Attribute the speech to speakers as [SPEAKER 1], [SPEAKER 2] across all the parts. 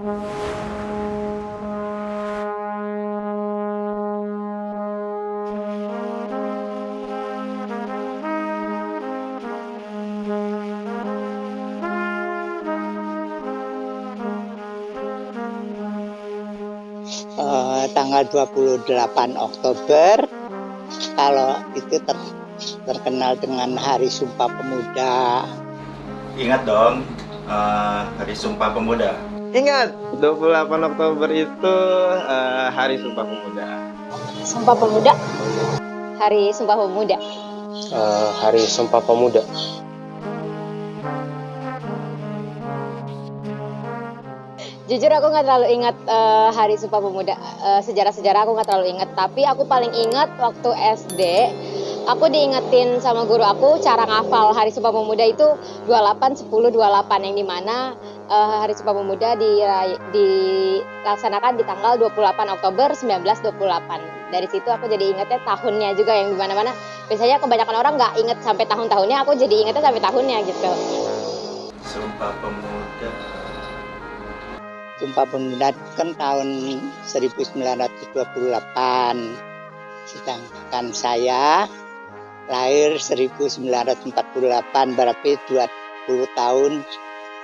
[SPEAKER 1] Tanggal 28 Oktober, kalau itu terkenal dengan Hari Sumpah Pemuda.
[SPEAKER 2] Ingat dong, Hari Sumpah Pemuda.
[SPEAKER 3] Ingat, 28 Oktober itu Hari Sumpah Pemuda.
[SPEAKER 4] Sumpah Pemuda. Hari Sumpah Pemuda.
[SPEAKER 5] Hari Sumpah Pemuda.
[SPEAKER 4] Jujur aku nggak terlalu ingat Hari Sumpah Pemuda. Sejarah-sejarah aku nggak terlalu ingat. Tapi aku paling ingat waktu SD, aku diingetin sama guru aku cara ngafal Hari Sumpah Pemuda itu 28, 10, 28. Yang dimana Hari Sumpah Pemuda dilaksanakan di tanggal 28 Oktober 1928. Dari situ aku jadi ingatnya tahunnya juga, yang dimana-mana biasanya kebanyakan orang nggak inget sampai tahun-tahunnya, aku jadi ingetnya sampai tahunnya gitu.
[SPEAKER 2] Sumpah Pemuda.
[SPEAKER 1] Sumpah Pemuda kan tahun 1928, sedangkan saya lahir 1948, berarti 20 tahun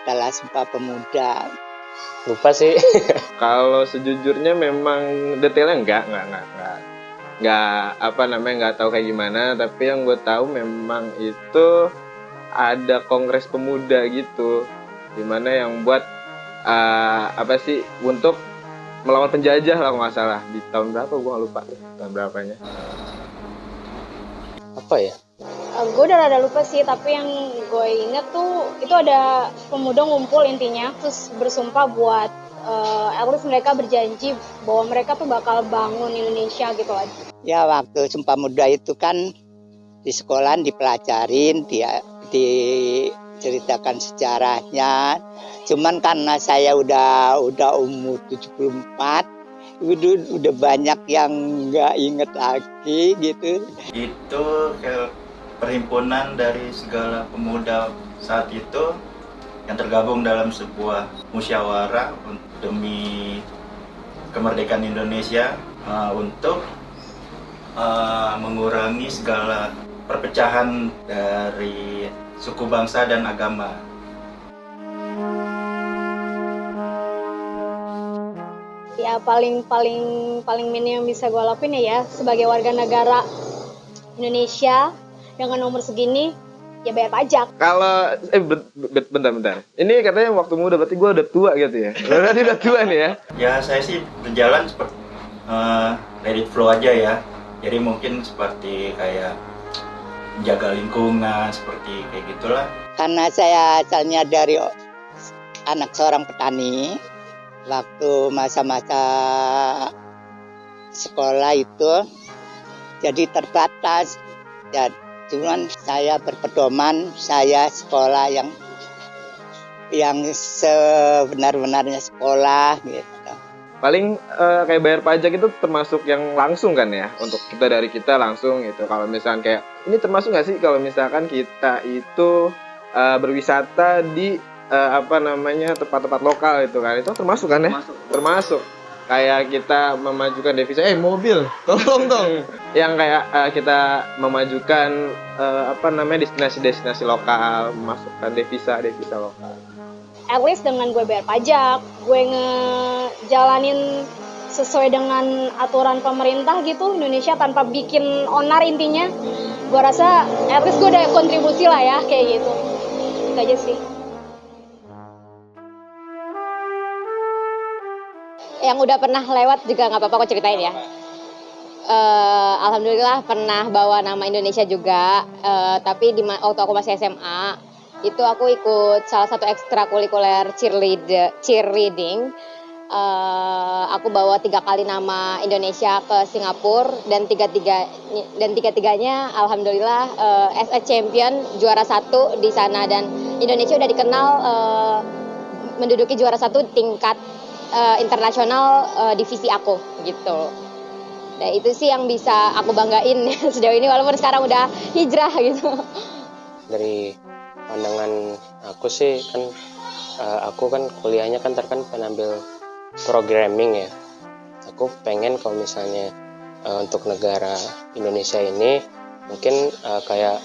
[SPEAKER 1] setelah Sumpah Pemuda.
[SPEAKER 5] Lupa sih.
[SPEAKER 3] Kalau sejujurnya memang detailnya nggak tahu kayak gimana, tapi yang gue tahu memang itu ada Kongres Pemuda gitu, dimana yang buat untuk melawan penjajah lah kalau nggak salah, di tahun berapa gue nggak lupa tahun berapanya.
[SPEAKER 5] Apa ya?
[SPEAKER 4] Gue udah rada lupa sih, tapi yang gue inget tuh itu ada pemuda ngumpul intinya, terus bersumpah buat at least mereka berjanji bahwa mereka tuh bakal bangun Indonesia gitu aja.
[SPEAKER 1] Ya, waktu Sumpah Pemuda itu kan di sekolah dipelajarin, diceritakan sejarahnya. Cuman karena saya udah umur 74, udah banyak yang nggak inget lagi gitu.
[SPEAKER 2] Itu perhimpunan dari segala pemuda saat itu yang tergabung dalam sebuah musyawarah demi kemerdekaan Indonesia, untuk mengurangi segala perpecahan dari suku, bangsa, dan agama.
[SPEAKER 4] Ya paling minim yang bisa gue lakuin ya sebagai warga negara Indonesia dengan umur segini, ya bayar pajak.
[SPEAKER 3] Kalau bentar. Ini katanya waktu muda, berarti gue udah tua gitu ya? Berarti udah tua nih ya?
[SPEAKER 2] Ya, saya sih berjalan seperti let it flow aja ya. Jadi mungkin seperti kayak menjaga lingkungan, seperti kayak gitulah.
[SPEAKER 1] Karena saya asalnya dari anak seorang petani, waktu masa-masa sekolah itu jadi terbatas. Ya, cuman saya berpedoman, saya sekolah yang sebenar-benarnya sekolah gitu.
[SPEAKER 3] Paling kayak bayar pajak itu termasuk yang langsung kan ya, untuk dari kita langsung gitu. Kalau misalkan kayak ini termasuk nggak sih kalau misalkan kita itu berwisata di tempat-tempat lokal itu kan, itu termasuk kan ya? Termasuk. Kayak kita memajukan devisa, mobil, tolong dong. Yang kayak kita memajukan destinasi-destinasi lokal, memasukkan devisa lokal.
[SPEAKER 4] At least dengan gue bayar pajak, gue ngejalanin sesuai dengan aturan pemerintah gitu, Indonesia tanpa bikin onar intinya. Gue rasa at least gue udah kontribusi lah ya, kayak gitu. Itu aja sih. Yang udah pernah lewat juga nggak apa-apa aku ceritain ya. Alhamdulillah pernah bawa nama Indonesia juga, tapi waktu aku masih SMA, itu aku ikut salah satu ekstrakurikuler cheerleading. Aku bawa 3 kali nama Indonesia ke Singapura, dan tiga-tiganya alhamdulillah as a champion, juara 1 di sana, dan Indonesia udah dikenal menduduki juara 1 tingkat internasional divisi aku gitu. Nah itu sih yang bisa aku banggain sejauh ini, walaupun sekarang udah hijrah gitu.
[SPEAKER 5] Dari pandangan aku sih kan aku kan kuliahnya kan ambil programming ya. Aku pengen kalau misalnya untuk negara Indonesia ini mungkin kayak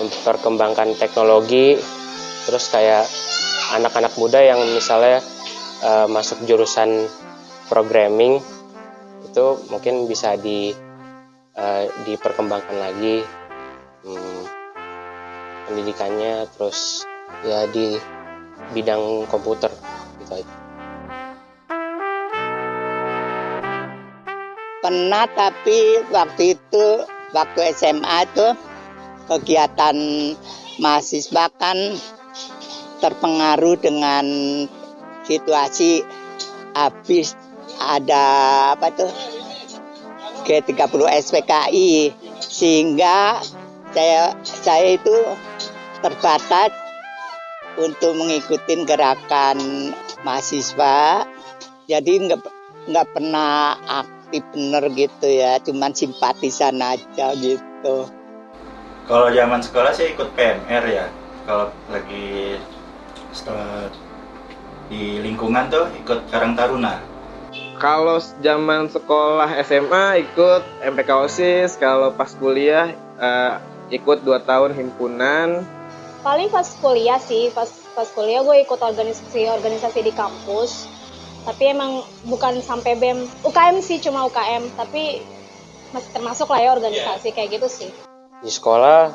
[SPEAKER 5] memperkembangkan teknologi, terus kayak anak-anak muda yang misalnya masuk jurusan programming itu mungkin bisa diperkembangkan lagi pendidikannya, terus ya di bidang komputer gitu aja.
[SPEAKER 1] Pernah, tapi waktu SMA itu kegiatan mahasiswa kan terpengaruh dengan situasi habis ada G30 SPKI, sehingga saya itu terbatas untuk mengikuti gerakan mahasiswa, jadi nggak pernah aktif bener gitu ya, cuman simpatisan aja gitu.
[SPEAKER 2] Kalau zaman sekolah sih ikut PMR ya. Kalau lagi setelah di lingkungan tuh ikut Karang Taruna.
[SPEAKER 3] Kalau zaman sekolah SMA ikut MPK OSIS, kalau pas kuliah ikut 2 tahun himpunan.
[SPEAKER 4] Paling pas kuliah sih, pas kuliah gue ikut organisasi di kampus. Tapi emang bukan sampai BEM, UKM sih, cuma UKM, tapi masih termasuk lah ya organisasi kayak gitu sih.
[SPEAKER 5] Di sekolah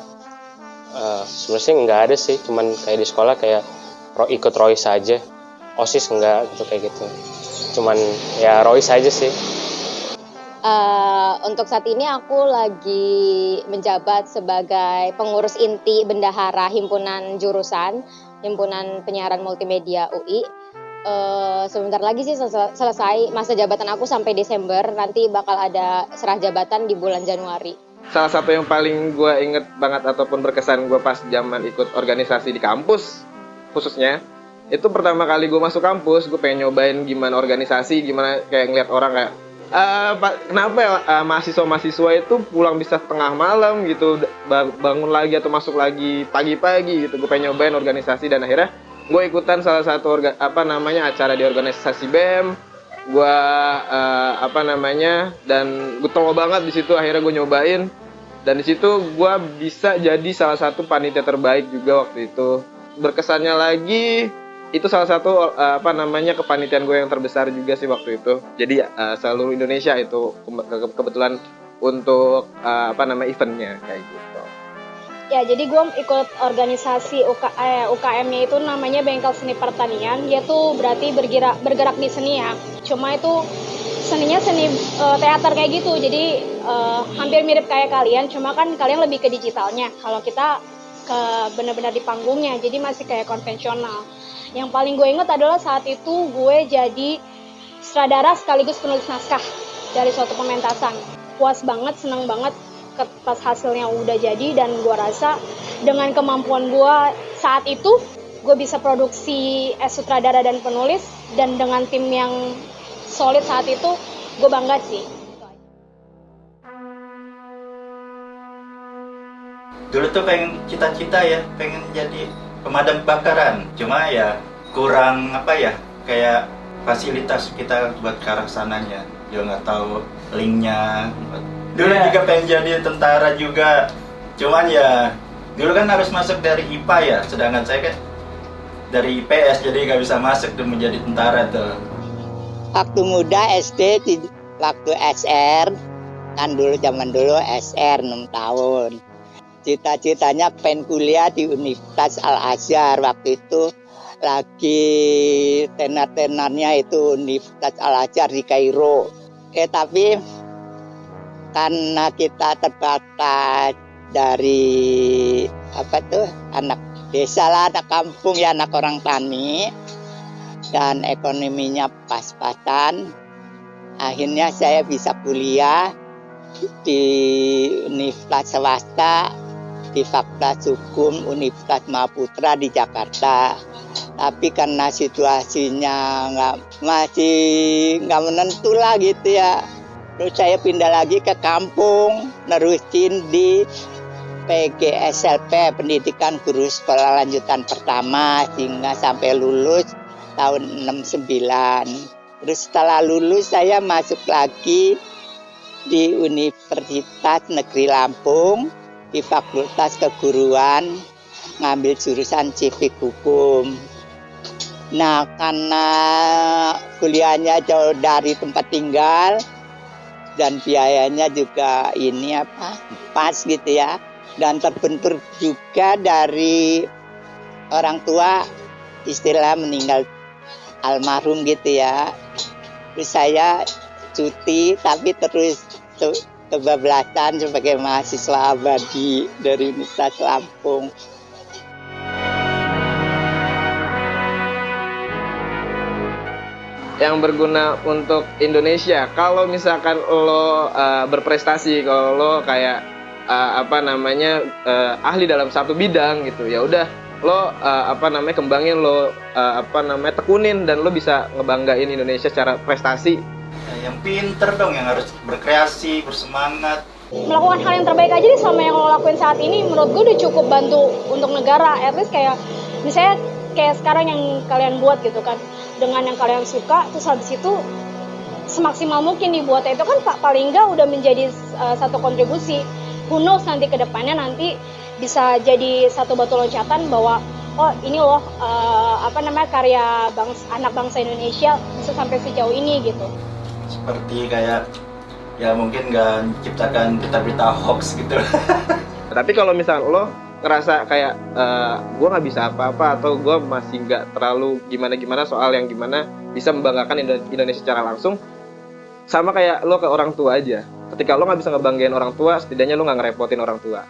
[SPEAKER 5] sebenarnya sih nggak ada sih, cuman kayak di sekolah kayak ikut ROIS aja, OSIS enggak gitu kayak gitu, cuman ya ROIS aja sih.
[SPEAKER 4] Untuk saat ini aku lagi menjabat sebagai pengurus inti bendahara himpunan jurusan, himpunan penyiaran multimedia UI. Sebentar lagi sih selesai masa jabatan aku sampai Desember, nanti bakal ada serah jabatan di bulan Januari.
[SPEAKER 3] Salah satu yang paling gue inget banget ataupun berkesan gue pas zaman ikut organisasi di kampus khususnya, itu pertama kali gue masuk kampus, gue pengen nyobain gimana organisasi, gimana kayak ngeliat orang kayak kenapa ya mahasiswa itu pulang bisa tengah malam gitu, bangun lagi atau masuk lagi pagi-pagi gitu. Gue pengen nyobain organisasi dan akhirnya gue ikutan salah satu acara di organisasi BEM. Gue dan gue tahu banget di situ, akhirnya gue nyobain dan di situ gue bisa jadi salah satu panitia terbaik juga waktu itu. Berkesannya lagi itu salah satu kepanitiaan gue yang terbesar juga sih waktu itu. Jadi seluruh Indonesia itu kebetulan untuk eventnya kayak gitu.
[SPEAKER 6] Ya, jadi gue ikut organisasi UKM-nya itu namanya Bengkel Seni Pertanian. Dia tuh berarti bergerak di seni ya. Cuma itu seninya seni teater kayak gitu. Jadi hampir mirip kayak kalian, cuma kan kalian lebih ke digitalnya. Kalau kita ke benar-benar di panggungnya, jadi masih kayak konvensional. Yang paling gue inget adalah saat itu gue jadi sutradara sekaligus penulis naskah dari suatu pementasan. Puas banget, seneng banget pas hasilnya udah jadi, dan gue rasa dengan kemampuan gue saat itu gue bisa produksi sutradara dan penulis, dan dengan tim yang solid saat itu gue bangga sih.
[SPEAKER 2] Dulu tuh pengen cita-cita ya, pengen jadi pemadam kebakaran, cuma ya kurang kayak fasilitas kita buat ke arah sananya, juga nggak tahu linknya. Dulu juga pengen jadi tentara juga, cuman ya dulu kan harus masuk dari IPA ya, sedangkan saya kan dari IPS, jadi nggak bisa masuk tuh menjadi tentara tuh.
[SPEAKER 1] Waktu muda SD, waktu SR, kan zaman dulu SR 6 tahun. Cita-citanya pengen kuliah di Universitas Al-Azhar, waktu itu lagi tenar-tenarnya itu Universitas Al-Azhar di Kairo. Tapi karena kita terbatas dari anak desa lah, anak kampung ya, anak orang tani, dan ekonominya pas-pasan, akhirnya saya bisa kuliah di Universitas swasta di Fakultas Hukum Universitas Mahaputra di Jakarta. Tapi karena situasinya masih nggak menentu lah gitu ya, terus saya pindah lagi ke kampung, nerusin di PGSLP, Pendidikan Guru Sekolah Lanjutan Pertama, sehingga sampai lulus tahun 69. Terus setelah lulus saya masuk lagi di Universitas Negeri Lampung di Fakultas Keguruan, ngambil jurusan Civic Hukum. Nah, karena kuliahnya jauh dari tempat tinggal dan biayanya juga pas gitu ya, dan terbentur juga dari orang tua, istilah meninggal almarhum gitu ya. Terus saya cuti tapi terus kebablasan sebagai mahasiswa abadi dari Universitas Lampung.
[SPEAKER 3] Yang berguna untuk Indonesia, kalau misalkan lo berprestasi, kalau lo kayak ahli dalam satu bidang gitu, ya udah lo kembangin, lo tekunin, dan lo bisa ngebanggain Indonesia secara prestasi.
[SPEAKER 2] Yang pinter dong, yang harus berkreasi, bersemangat.
[SPEAKER 6] Melakukan hal yang terbaik aja deh sama yang lo lakuin saat ini, menurut gue udah cukup bantu untuk negara. At least kayak misalnya kayak sekarang yang kalian buat gitu kan, dengan yang kalian suka, terus habis itu semaksimal mungkin dibuatnya itu kan paling enggak udah menjadi satu kontribusi. Who knows nanti ke depannya nanti bisa jadi satu batu loncatan bahwa oh ini loh karya anak bangsa Indonesia bisa sampai sejauh ini gitu.
[SPEAKER 2] Seperti kayak ya mungkin nggak menciptakan berita-berita hoax gitu.
[SPEAKER 3] Tapi kalau misal lo ngerasa kayak gue nggak bisa apa-apa, atau gue masih nggak terlalu gimana-gimana soal yang gimana bisa membanggakan Indonesia secara langsung, sama kayak lo ke orang tua aja. Ketika lo nggak bisa ngebanggain orang tua, setidaknya lo nggak ngerepotin orang tua.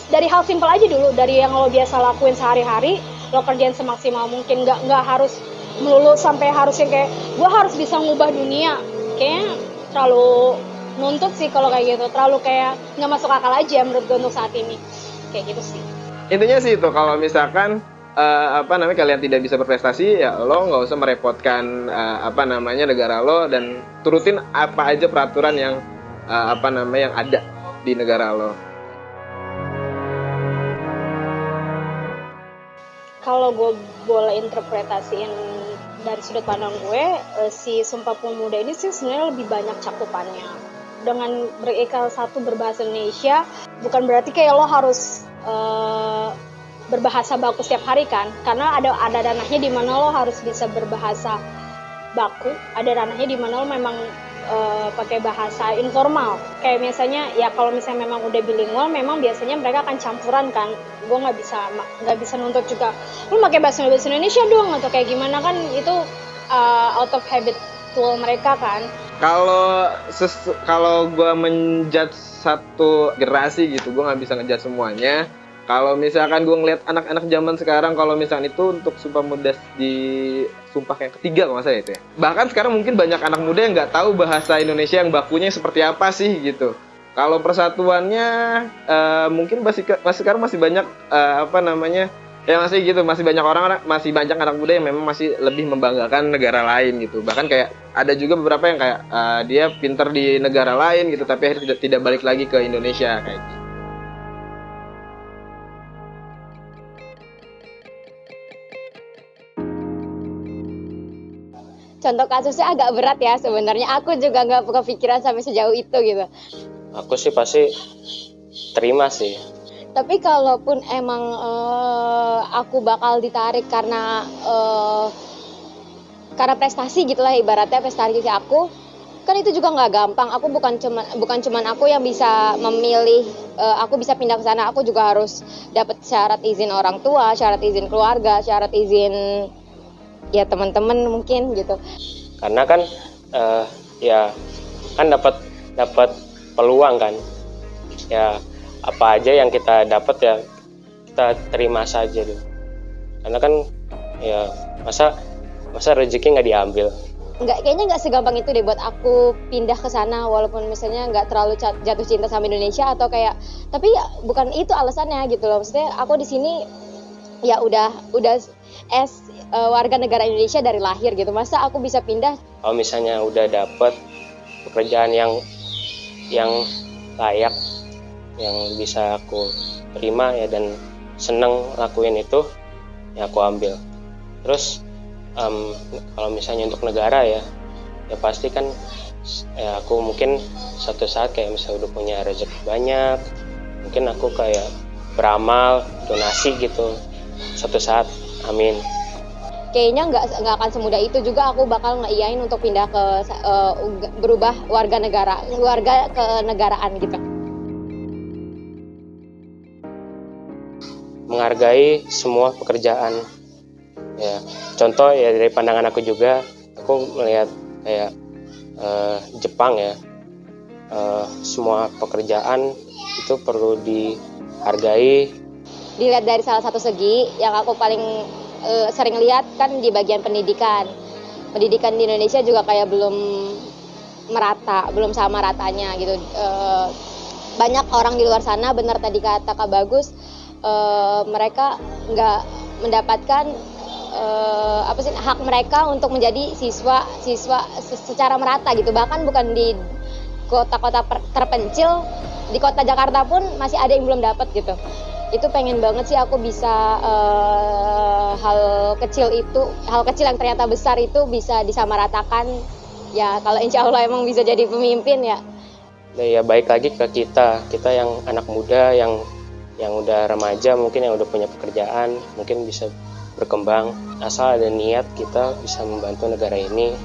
[SPEAKER 6] Dari hal simpel aja dulu, dari yang lo biasa lakuin sehari-hari, lo kerjain semaksimal mungkin, nggak harus melulu sampai harus yang kayak gue harus bisa ngubah dunia. Kayaknya terlalu nuntut sih kalau kayak gitu, terlalu kayak nggak masuk akal aja menurut gue untuk saat ini, kayak gitu sih.
[SPEAKER 3] Intinya sih itu, kalau misalkan kalian tidak bisa berprestasi, ya lo nggak usah merepotkan negara lo, dan turutin apa aja peraturan yang yang ada di negara lo.
[SPEAKER 6] Kalau gue boleh interpretasiin dari sudut pandang gue, si Sumpah Pemuda ini sih sebenarnya lebih banyak cakupannya. Dengan berikal satu berbahasa Indonesia, bukan berarti kayak lo harus berbahasa baku setiap hari kan, karena ada ranahnya di mana lo harus bisa berbahasa baku, ada ranahnya di mana lo memang pakai bahasa informal. Kayak misalnya ya kalau misalnya memang udah bilingual, memang biasanya mereka akan campuran kan. Gue nggak bisa nuntut juga lo pakai bahasa Indonesia dong atau kayak gimana kan, itu out of habitual mereka kan. Kalau gue menjudge satu generasi gitu, gue nggak bisa ngejudge semuanya. Kalau misalkan gue ngeliat anak-anak zaman sekarang, kalau misalkan itu untuk Sumpah Muda di sumpah yang ketiga kalau nggak salah itu ya. Bahkan sekarang mungkin banyak anak muda yang nggak tahu bahasa Indonesia yang bakunya seperti apa sih gitu. Kalau persatuannya mungkin sekarang masih banyak masih banyak anak muda yang memang masih lebih membanggakan negara lain gitu. Bahkan kayak ada juga beberapa yang kayak dia pinter di negara lain gitu, tapi akhirnya tidak balik lagi ke Indonesia kayak gitu.
[SPEAKER 4] Contoh kasusnya agak berat ya sebenarnya. Aku juga nggak kepikiran sampai sejauh itu gitu.
[SPEAKER 5] Aku sih pasti terima sih.
[SPEAKER 4] Tapi kalaupun emang aku bakal ditarik karena prestasi gitulah ibaratnya, prestasi aku, kan itu juga nggak gampang. Aku bukan cuman aku yang bisa memilih. Aku bisa pindah ke sana. Aku juga harus dapat syarat izin orang tua, syarat izin keluarga, syarat izin ya teman-teman mungkin gitu.
[SPEAKER 5] Karena kan ya kan dapat peluang kan. Ya apa aja yang kita dapat ya kita terima saja dulu. Karena kan ya masa rezeki nggak diambil.
[SPEAKER 4] Kayaknya nggak segampang itu deh buat aku pindah ke sana, walaupun misalnya nggak terlalu jatuh cinta sama Indonesia atau kayak, tapi ya bukan itu alasannya gitu loh. Maksudnya aku di sini ya udah warga negara Indonesia dari lahir gitu. Masa aku bisa pindah?
[SPEAKER 5] Kalau misalnya udah dapet pekerjaan yang layak, yang bisa aku terima ya dan seneng lakuin itu, ya aku ambil. Terus kalau misalnya untuk negara ya pasti kan ya aku mungkin suatu saat kayak misalnya udah punya rezeki banyak, mungkin aku kayak beramal donasi gitu suatu saat, amin.
[SPEAKER 4] Kayaknya nggak akan semudah itu juga aku bakal ngeiyain untuk pindah ke berubah warga kenegaraan gitu.
[SPEAKER 5] Menghargai semua pekerjaan. Ya, contoh ya dari pandangan aku juga, aku melihat kayak Jepang ya, semua pekerjaan itu perlu dihargai.
[SPEAKER 4] Dilihat dari salah satu segi yang aku paling sering lihat kan di bagian pendidikan. Pendidikan di Indonesia juga kayak belum merata, belum sama ratanya gitu. Banyak orang di luar sana, benar tadi kata Kak Bagus, mereka nggak mendapatkan hak mereka untuk menjadi siswa secara merata gitu. Bahkan bukan di kota-kota terpencil, di kota Jakarta pun masih ada yang belum dapat gitu. Itu pengen banget sih aku bisa hal kecil yang ternyata besar itu bisa disamaratakan ya, kalau insya Allah emang bisa jadi pemimpin ya.
[SPEAKER 5] Nah, ya baik lagi ke kita yang anak muda, yang udah remaja, mungkin yang udah punya pekerjaan, mungkin bisa berkembang, asal ada niat kita bisa membantu negara ini.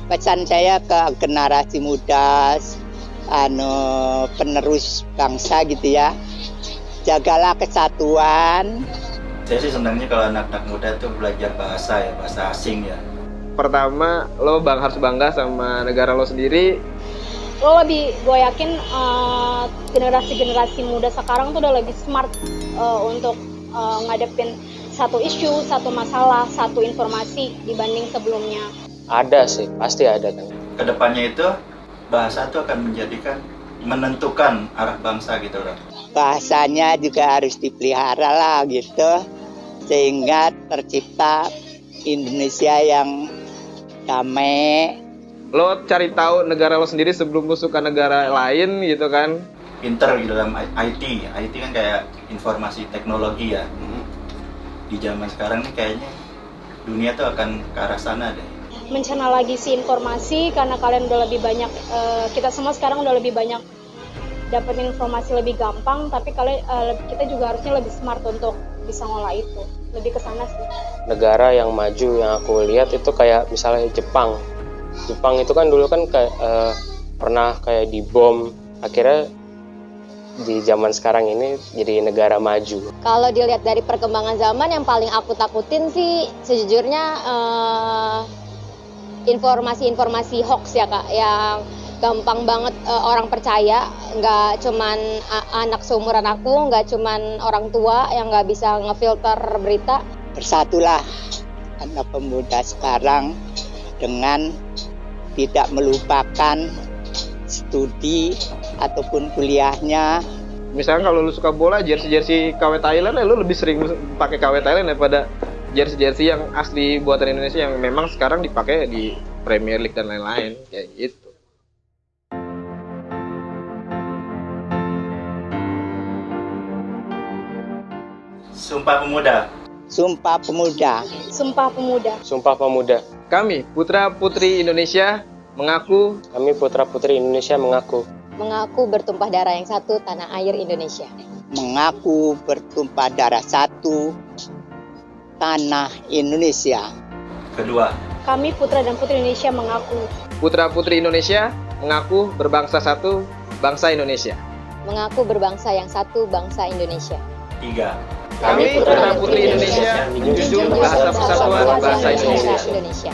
[SPEAKER 1] Pesan saya ke generasi muda, penerus bangsa gitu ya, jagalah kesatuan.
[SPEAKER 2] Saya sih senangnya kalau anak-anak muda tuh belajar bahasa asing ya.
[SPEAKER 3] Pertama, lo harus bangga sama negara lo sendiri.
[SPEAKER 6] Gue yakin generasi muda sekarang tuh udah lebih smart untuk ngadepin satu isu, satu masalah, satu informasi dibanding sebelumnya.
[SPEAKER 5] Ada sih, pasti ada kan.
[SPEAKER 2] Kedepannya itu bahasa itu akan menentukan arah bangsa gitu loh.
[SPEAKER 1] Bahasanya juga harus dipelihara lah gitu, sehingga tercipta Indonesia yang damai.
[SPEAKER 3] Lo cari tahu negara lo sendiri sebelum lo suka negara lain gitu kan.
[SPEAKER 2] Pinter gitu dalam IT kan kayak informasi teknologi ya. Di zaman sekarang nih kayaknya dunia tuh akan ke arah sana deh.
[SPEAKER 6] Mencerna lagi si informasi karena kalian udah lebih banyak, kita semua sekarang udah lebih banyak dapetin informasi lebih gampang, tapi kita juga harusnya lebih smart untuk bisa ngolah itu, lebih ke sana sih.
[SPEAKER 5] Negara yang maju yang aku lihat itu kayak misalnya Jepang itu kan dulu kan kayak pernah kayak dibom, akhirnya di zaman sekarang ini jadi negara maju.
[SPEAKER 4] Kalau dilihat dari perkembangan zaman, yang paling aku takutin sih sejujurnya informasi hoax ya Kak, yang gampang banget orang percaya, nggak cuman anak seumuran aku, nggak cuman orang tua yang nggak bisa ngefilter berita.
[SPEAKER 1] Bersatulah anak pemuda sekarang dengan tidak melupakan studi ataupun kuliahnya.
[SPEAKER 3] Misalkan kalau lu suka bola, jersey KW Thailand, lu lebih sering pakai KW Thailand daripada jersey yang asli buatan Indonesia yang memang sekarang dipakai di Premier League dan lain-lain kayak gitu.
[SPEAKER 2] Sumpah Pemuda.
[SPEAKER 1] Sumpah Pemuda.
[SPEAKER 6] Sumpah Pemuda.
[SPEAKER 5] Sumpah Pemuda.
[SPEAKER 3] Kami putra-putri Indonesia mengaku.
[SPEAKER 4] Mengaku bertumpah darah yang satu, tanah air Indonesia.
[SPEAKER 1] Mengaku bertumpah darah satu, tanah Indonesia.
[SPEAKER 2] Kedua,
[SPEAKER 6] Kami putra dan putri Indonesia mengaku.
[SPEAKER 3] Putra-putri Indonesia mengaku berbangsa satu, bangsa Indonesia.
[SPEAKER 4] Mengaku berbangsa yang satu, bangsa Indonesia.
[SPEAKER 2] tiga,
[SPEAKER 3] Kami putra dan putri Indonesia menjunjung bahasa persatuan bahasa Indonesia.
[SPEAKER 4] Indonesia.